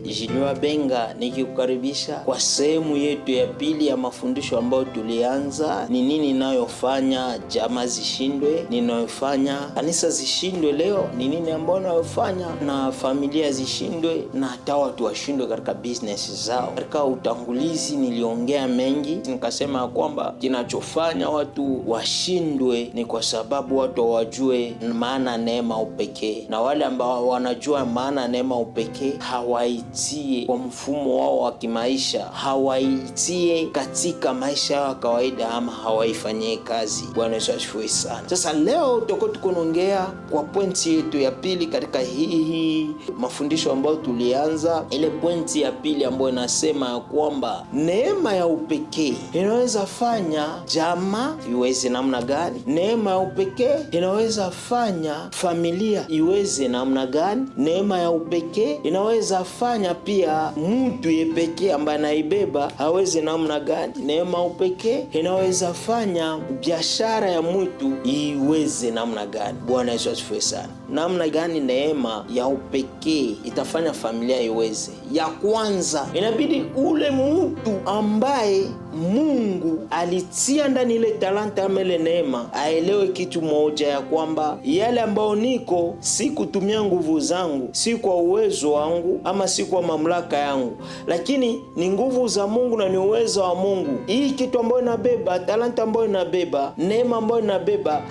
Jiliwa Benga nikikukaribisha kwa sehemu yetu ya pili ya mafundisho ambayo tulianza. Ni nini inayofanya jamaa zishindwe, ninayofanya kanisa zishindwe leo, ni nini ambayo inayofanya na familia zishindwe na hata watu washindwe katika business zao. Katika utangulizi niliongea mengi, nikasema kwamba kinachofanya watu washindwe ni kwa sababu watu hawajue maana neema upekee, na wale ambao wanajua maana neema upekee hawaitie kwa mfumo wao wa kimaisha, hawaitie katika maisha ya kawaida, ama hawaifanyie kazi. Bwana Yesu asifiwe sana. Sasa leo tuko naongea kwa pointi yetu ya pili katika hii mafundisho ambayo tulianza. Ile pointi ya pili ambayo inasema kwamba neema ya upekee inaweza fanya jamaa iweze namna gani? Neema ya upekee inaweza fanya familia iweze namna gani? Neema ya upekee inaweza fanya pia mtu yepekee ambaye anaibeba aweze namna gani? Neema ya upekee inaweza fanya biashara ya mtu iweze namna gani? Bwana Yesu asifiwe sana. Namna gani neema ya upekee itafanya familia iweze? Ya kwanza, inabidi ule mtu ambaye Mungu alitia ndani ile talanta ama ile neema aelewe kitu moja, ya kwamba yale ambayo niko si kutumia nguvu zangu, si kwa uwezo wangu, ama si kwa mamlaka yangu, lakini ni nguvu za Mungu na ni uwezo wa Mungu. Hii kitu ambayo inabeba, talanta ambayo inabeba, neema ambayo inabeba,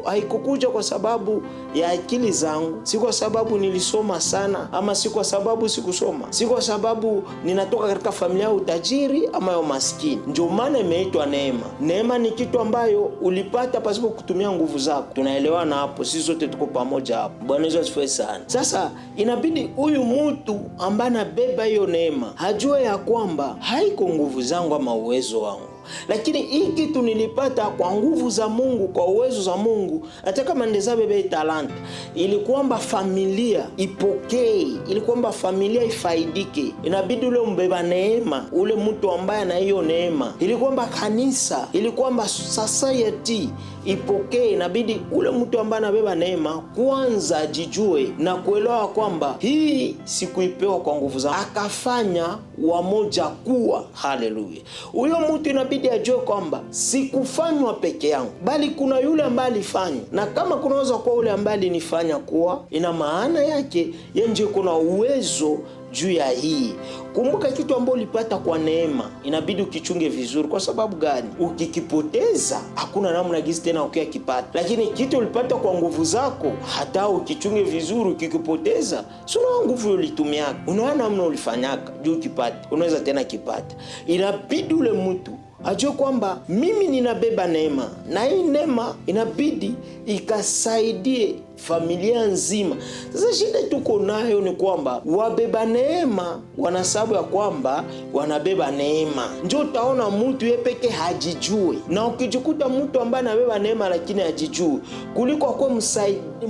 haikukuja kwa sababu ya akili zangu, si kwa sababu nilisoma sana, ama si kwa sababu sikusoma, si kwa sababu ninatoka katika familia ya utajiri ama ya maskini. Ndio maana imeitwa neema. Neema ni kitu ambayo ulipata pasipo kutumia nguvu zako. Tunaelewana hapo? Sisi sote tuko pamoja hapo. Bwana Yesu asifiwe sana. Sasa inabidi huyu mtu ambaye anabeba hiyo neema hajue ya kwamba haiko nguvu zangu ama uwezo wangu, lakini hii kitu nilipata kwa nguvu za Mungu, kwa uwezo za Mungu. Hata kama ndeza bebe talanta, ili kwamba familia ipokee, ili kwamba familia ifaidike, inabidi ule mbeba neema, ule mtu ambaye na hiyo neema, ili kwamba kanisa, ili kwamba society ipokee, inabidi ule mtu ambaye anabeba neema kwanza ajijue na kuelewa kwamba hii sikuipewa kwa nguvu zangu, akafanya wamoja kuwa. Haleluya. Huyo mtu inabidi ajue kwamba sikufanywa peke yangu, bali kuna yule ambaye alifanya, na kama kunaweza kuwa yule ambaye alinifanya kuwa, ina maana yake yeye ndiye kuna uwezo juu ya hii. Kumbuka kitu ambacho ulipata kwa neema inabidi ukichunge vizuri. Kwa sababu gani? Ukikipoteza hakuna namna gisi tena ukiyakipata, lakini kitu ulipata kwa nguvu zako, hata ukichunge vizuri, ukikipoteza sio nguvu ulitumia, unaona namna ulifanyaka juu ukipata, unaweza tena kipata. Inabidi ule mtu ajue kwamba mimi ninabeba neema, na hii neema inabidi ikasaidie familia nzima. Sasa shida tuko nayo ni kwamba wabeba neema wanasabu ya kwamba wanabeba neema. Njoo utaona mtu yeye peke hajijue, na ukijikuta mtu ambaye anabeba neema lakini hajijue, kuliko kwa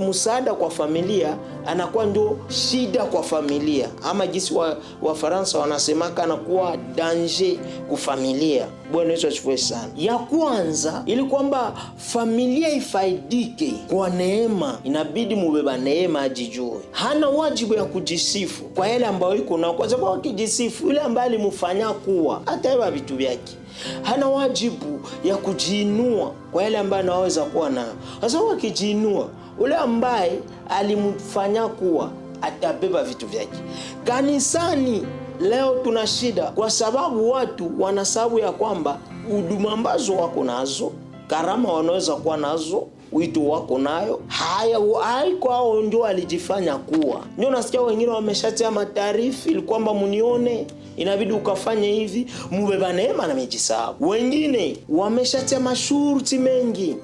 msaada kwa familia, anakuwa ndio shida kwa familia, ama jinsi wa Faransa wanasemaka anakuwa danger kwa familia. Bwana Yesu asifiwe sana. Ya kwanza, ili kwamba familia ifaidike kwa neema, inabidi mubeba neema ajijue. Hana wajibu ya kujisifu kwa yale ambayo iko nao, kwa sababu akijisifu yule ambaye alimfanya kuwa hata yeye vitu vyake. Hana wajibu ya kujiinua kwa yale ambayo anaweza kuwa nayo, kwa sababu akijiinua yule ambaye alimfanya kuwa atabeba vitu vyake. Kanisani leo tuna shida kwa sababu watu wanasabu ya kwamba huduma ambazo wako nazo, karama wanaweza kuwa nazo, wito wako nayo, haiko hao ndio alijifanya kuwa. Ndio nasikia wengine wameshatia mataarifa ili kwamba munione, inabidi ukafanye hivi, mubeba neema na mejisahau. Wengine wameshatia masharti mengi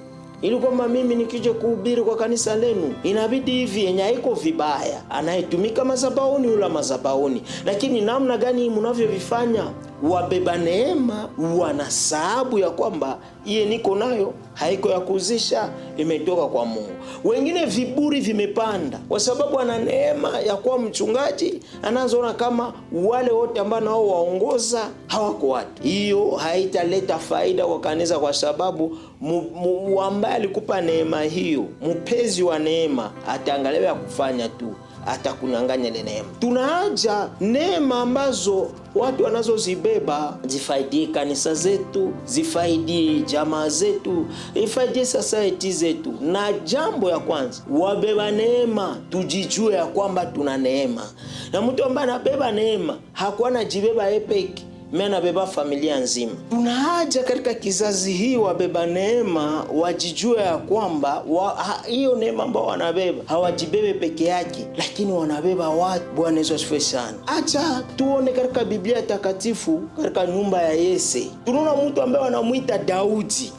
ili kwamba mimi nikije kuhubiri kwa kanisa lenu inabidi hivi, yenye haiko vibaya, anayetumika madhabahuni ula madhabahuni, lakini namna gani mnavyovifanya? Wabeba neema wanasababu ya kwamba iye niko nayo haiko ya kuzisha, imetoka kwa Mungu. Wengine viburi vimepanda kwa sababu ana neema ya kuwa mchungaji, anazoona kama wale wote ambao nao waongoza hawako watu. Hiyo haitaleta faida kwa kanisa, kwa sababu ambaye alikupa neema hiyo, mpezi wa neema, ataangalia ya kufanya tu, atakunyang'anya ile neema. Tunaaja neema ambazo watu wanazozibeba zifaidie kanisa zetu, zifaidie jamaa zetu, zifaidie society zetu. Na jambo ya kwanza, wabeba neema tujijue ya kwamba tuna neema. Na mtu ambaye anabeba neema hakuwa anajibeba epeki, mimi nabeba familia nzima. Tuna haja katika kizazi hii wabeba neema wajijue ya kwamba hiyo neema ambao wanabeba hawajibebe peke yake, lakini wanabeba watu. Bwana Yesu asifiwe sana. Acha tuone katika Biblia takatifu, katika nyumba ya Yese tunaona mtu ambaye wanamuita Daudi.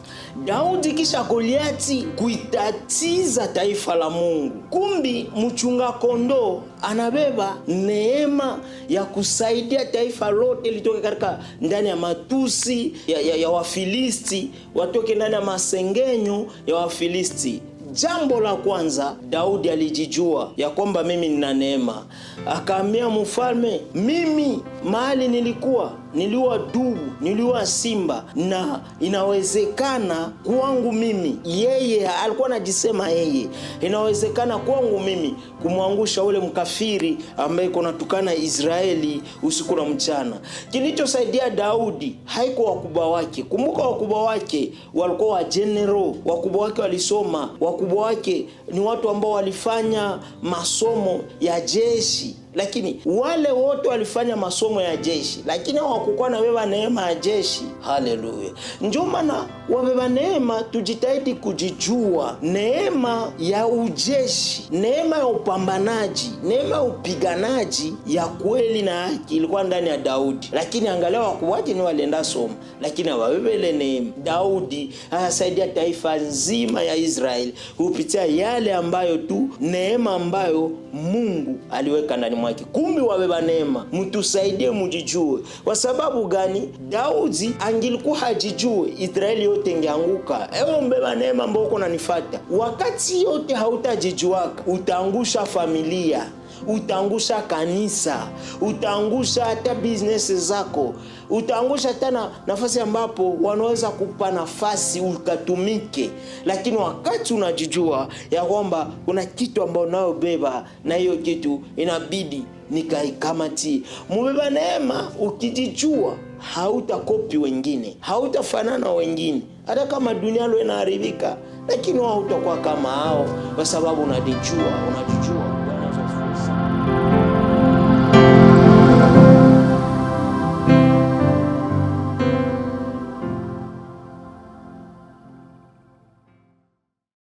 Daudi kisha Goliati kuitatiza taifa la Mungu. Kumbi mchunga kondoo anabeba neema ya kusaidia taifa lote litoke katika ndani ya matusi ya Wafilisti, watoke ndani ya masengenyo ya Wafilisti. Jambo la kwanza, Daudi alijijua ya kwamba mimi nina neema. Akaambia mfalme, mimi mahali niliua dubu, niliua simba, na inawezekana kwangu mimi, yeye alikuwa anajisema yeye, inawezekana kwangu mimi kumwangusha ule mkafiri ambaye kunatukana Israeli usiku na mchana. Kilichosaidia Daudi haiko wakubwa wake. Kumbuka wakubwa wake walikuwa wa general, wakubwa wake walisoma, wakubwa wake ni watu ambao walifanya masomo ya jeshi. Lakini wale wote walifanya masomo ya jeshi, lakini hawakuwa na beba neema ya jeshi. Haleluya. Ndio maana wabeba neema tujitahidi kujijua neema ya ujeshi, neema ya upambanaji, neema ya upiganaji ya kweli na haki ilikuwa ndani ya Daudi. Lakini angalia wakuwaje ni walienda somo, lakini hawabebe ile neema. Daudi anasaidia taifa nzima ya Israeli kupitia yale ambayo tu neema ambayo Mungu aliweka ndani mwake. Kumbi wabeba neema mtusaidie mujijue. Kwa sababu gani? Daudi angilikuwa hajijue, Israeli yote ingeanguka. Ewe mbeba neema ambao uko unanifuata, wakati yote hautajijuaka, utaangusha familia, utaangusha kanisa, utaangusha hata business zako, utaangusha hata nafasi ambapo wanaweza kupa nafasi ukatumike. Lakini wakati unajijua ya kwamba kuna kitu ambao unayobeba, na hiyo kitu inabidi nikaikamati. Mbeba neema ukijijua hautakopi wengine, hautafanana wengine. Hata kama dunia leo inaharibika, lakini hautakuwa kama hao, kwa sababu unajijua.